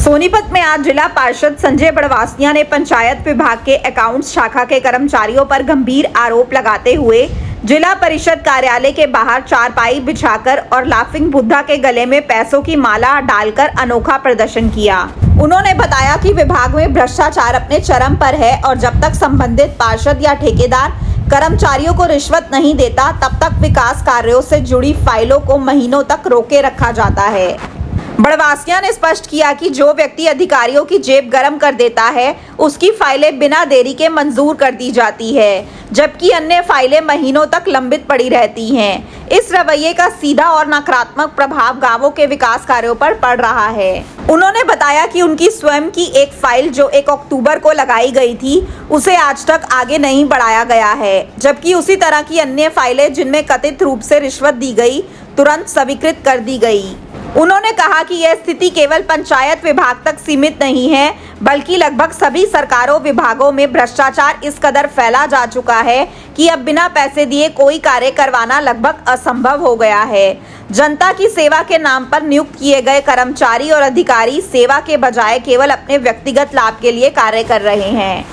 सोनीपत में आज जिला पार्षद संजय बड़वासिया ने पंचायत विभाग के अकाउंट्स शाखा के कर्मचारियों पर गंभीर आरोप लगाते हुए जिला परिषद कार्यालय के बाहर चारपाई बिछाकर और लाफिंग बुद्धा के गले में पैसों की माला डालकर अनोखा प्रदर्शन किया। उन्होंने बताया कि विभाग में भ्रष्टाचार अपने चरम पर है और जब तक संबंधित पार्षद या ठेकेदार कर्मचारियों को रिश्वत नहीं देता तब तक विकास कार्यों से जुड़ी फाइलों को महीनों तक रोके रखा जाता है। बड़वासिया ने स्पष्ट किया कि जो व्यक्ति अधिकारियों की जेब गरम कर देता है उसकी फाइलें बिना देरी के मंजूर कर दी जाती है, जबकि अन्य फाइलें महीनों तक लंबित पड़ी रहती हैं। इस रवैये का सीधा और नकारात्मक प्रभाव गांवों के विकास कार्यों पर पड़ रहा है। उन्होंने बताया कि उनकी स्वयं की एक फाइल जो 1 अक्टूबर को लगाई गई थी उसे आज तक आगे नहीं बढ़ाया गया है, जबकि उसी तरह की अन्य फाइलें जिनमें कथित रूप से रिश्वत दी गई तुरंत स्वीकृत कर दी गई। उन्होंने कहा कि यह स्थिति केवल पंचायत विभाग तक सीमित नहीं है बल्कि लगभग सभी सरकारों विभागों में भ्रष्टाचार इस कदर फैला जा चुका है कि अब बिना पैसे दिए कोई कार्य करवाना लगभग असंभव हो गया है। जनता की सेवा के नाम पर नियुक्त किए गए कर्मचारी और अधिकारी सेवा के बजाय केवल अपने व्यक्तिगत लाभ के लिए कार्य कर रहे हैं।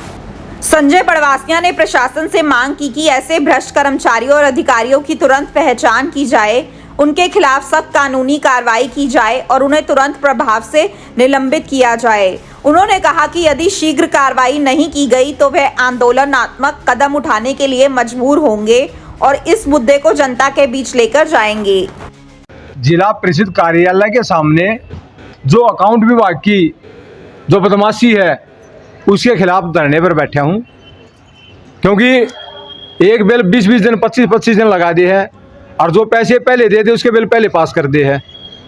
संजय बड़वासिया ने प्रशासन से मांग की कि ऐसे भ्रष्ट कर्मचारियों और अधिकारियों की तुरंत पहचान की जाए, उनके खिलाफ सख्त कानूनी कार्रवाई की जाए और उन्हें तुरंत प्रभाव से निलंबित किया जाए। उन्होंने कहा कि यदि शीघ्र कार्रवाई नहीं की गई तो वह आंदोलनात्मक कदम उठाने के लिए मजबूर होंगे और इस मुद्दे को जनता के बीच लेकर जाएंगे। जिला परिषद कार्यालय के सामने जो अकाउंट विभाग की जो बदमाशी है उसके खिलाफ धरने पर बैठा हूँ, क्योंकि एक बिल 20-20 दिन 25-25 दिन लगा दिए है और जो पैसे पहले दे दे उसके बिल पहले पास कर दे है।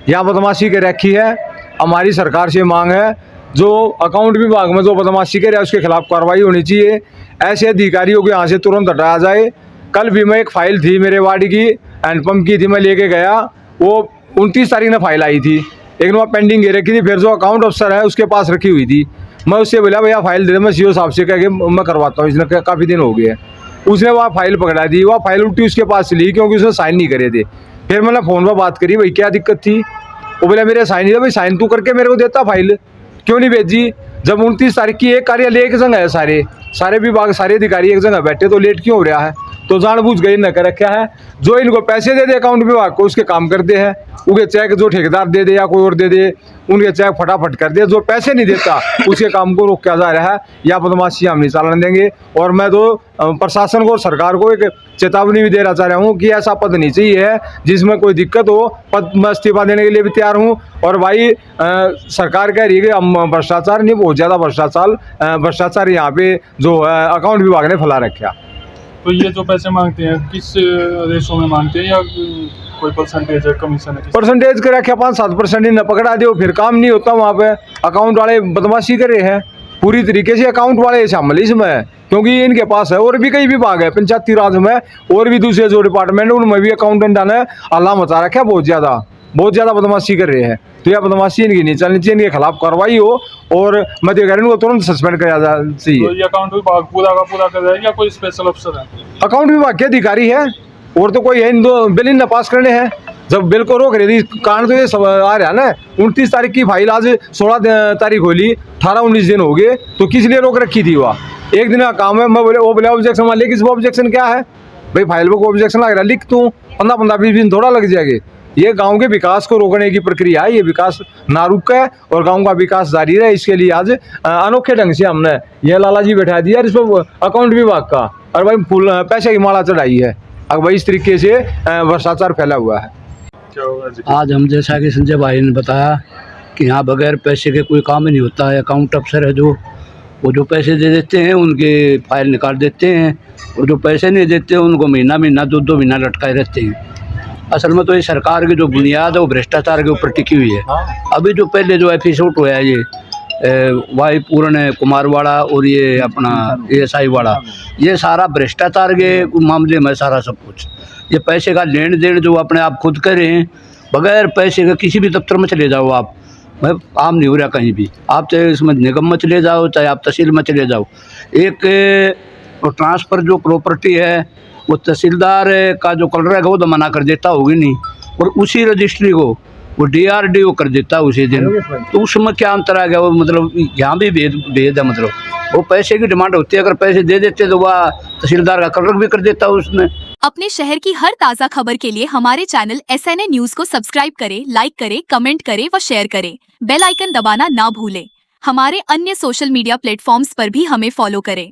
यहाँ बदमाशी के रखी है। हमारी सरकार से मांग है जो अकाउंट विभाग में जो बदमाशी करे उसके खिलाफ कार्रवाई होनी चाहिए। ऐसे अधिकारियों को यहाँ से तुरंत हटाया जाए। कल भी मैं एक फाइल थी मेरे वार्ड की हैंडपम्प की थी, मैं लेके गया, वो 29 तारीख में फाइल आई थी, लेकिन वह पेंडिंग ये रखी थी। फिर जो अकाउंट अफसर है उसके पास रखी हुई थी, मैं उससे बोला भैया फाइल दे दे, मैं सीओ साहब से कह के मैं करवाता हूँ, इसने काफ़ी दिन हो गए। उसने वह फाइल पकड़ा दी, वह फाइल उल्टी उसके पास ली क्योंकि उसने साइन नहीं करे थे। फिर मैंने फ़ोन पर बात करी, भाई क्या दिक्कत थी? वो बोला मेरे साइन नहीं था। भाई साइन तू करके मेरे को देता, फाइल क्यों नहीं भेजी? जब 29 तारीख की एक कार्यालय एक जगह है, सारे विभाग सारे अधिकारी एक जगह बैठे, तो लेट क्यों हो रहा है? तो जानबूझ गई न कर रखा है। जो इनको पैसे दे दे अकाउंट विभाग को उसके काम करते हैं, उनके चेक जो ठेकेदार दे दे या कोई और दे दे उनके चेक फटाफट कर दे। जो पैसे नहीं देता उसके काम को रोका जा रहा है। या बदमाशी हम नहीं चलने देंगे। और मैं तो प्रशासन को और सरकार को एक चेतावनी भी देना चाह रहा हूँ कि ऐसा पद नहीं चाहिए है जिसमें कोई दिक्कत हो। पद मैं इस्तीफा देने के लिए भी तैयार हूँ। और भाई सरकार कह रही है कि हम भ्रष्टाचार नहीं, बहुत ज़्यादा भ्रष्टाचार यहाँ पे जो अकाउंट विभाग ने फैला रखा। तो ये जो पैसे मांगते हैं किस रेशो में मांगते हैं या कोई परसेंटेज है, कमीशन है? परसेंटेज का रखा 5-7% न पकड़ा दो, फिर काम नहीं होता। वहाँ पे अकाउंट वाले बदमाशी करे हैं पूरी तरीके से। अकाउंट वाले शामिल इसमें, क्योंकि इनके पास है और भी कई विभाग है पंचायती राज में और भी दूसरे जो डिपार्टमेंट उनमें भी अकाउंटेंट ने हल्ला मचा रखा है। बहुत ज़्यादा बदमाशी कर रहे हैं। तो यह बदमाशी इनकी नहीं चलनी चाहिए, इनके खिलाफ कार्रवाई हो और मैं तो कह रहा हूँ इनको तुरंत सस्पेंड किया जाना चाहिए। तो ये अकाउंट विभाग पूरा का पूरा कर रहा है या कोई स्पेशल अफसर है? अकाउंट विभाग के अधिकारी है और तो कोई है। इन दो बिल इन पास करने हैं। जब बिल को रोक रही थी कारण तो ये सब आ रहा है ना। 29 तारीख की फाइल आज 16 तारीख हो ली, 18-19 दिन हो गए, तो किस लिए रोक रखी थी? वह एक दिन का काम है। मैं बोले वो बोले ऑब्जेक्शन मान ले, किस ऑब्जेक्शन क्या है भाई? फाइल को ऑब्जेक्शन लग रहा है, लिख तू 15-20 दिन थोड़ा लग जाएगा। ये गांव के विकास को रोकने की प्रक्रिया है। ये विकास ना रुका है और गांव का विकास जारी रहे, इसके लिए आज अनोखे ढंग से हमने ये लाला जी बैठा दिया इस पर अकाउंट विभाग का, और भाई फूल पैसे की माला चढ़ाई है। अब भाई इस तरीके से भ्रष्टाचार फैला हुआ है। आज हम जैसा कि संजय भाई ने बताया कि यहाँ बगैर पैसे के कोई काम नहीं होता है। अकाउंट अफसर है जो वो जो पैसे दे देते हैं उनके फाइल निकाल देते हैं, और जो पैसे नहीं देते हैं उनको महीना 2 महीना लटकाए रहते हैं। असल में तो ये सरकार की जो बुनियाद है वो भ्रष्टाचार के ऊपर टिकी हुई है। अभी जो पहले जो एपिसोड हुआ है ये वाई पूर्ण कुमार वाला और ये अपना ASI वाला, ये सारा भ्रष्टाचार के मामले में सारा सब कुछ। ये पैसे का लेन देन जो अपने आप खुद करें बगैर पैसे के, किसी भी दफ्तर में चले जाओ आप, मैं आम नहीं हो रहा कहीं भी। आप चाहे इसमें निगम में चले जाओ, चाहे आप तहसील में चले जाओ, एक ट्रांसफ़र जो प्रॉपर्टी है वो तहसीलदार का जो कलर है वो तो मना कर देता होगी नहीं, और उसी रजिस्ट्री को वो DRDO कर देता उसी दिन। तो उसमें क्या अंतर आ गया? वो मतलब यहाँ भी भेद है। मतलब वो पैसे की डिमांड होती है, अगर पैसे दे देते तो वह तहसीलदार का क्लर्क भी कर देता उसने। अपने शहर की हर ताज़ा खबर के लिए हमारे चैनल SNA न्यूज़ को सब्सक्राइब करें, लाइक करें, कमेंट करें व शेयर करें। बेल आइकन दबाना ना भूलें। हमारे अन्य सोशल मीडिया प्लेटफॉर्म्स पर भी हमें फॉलो करें।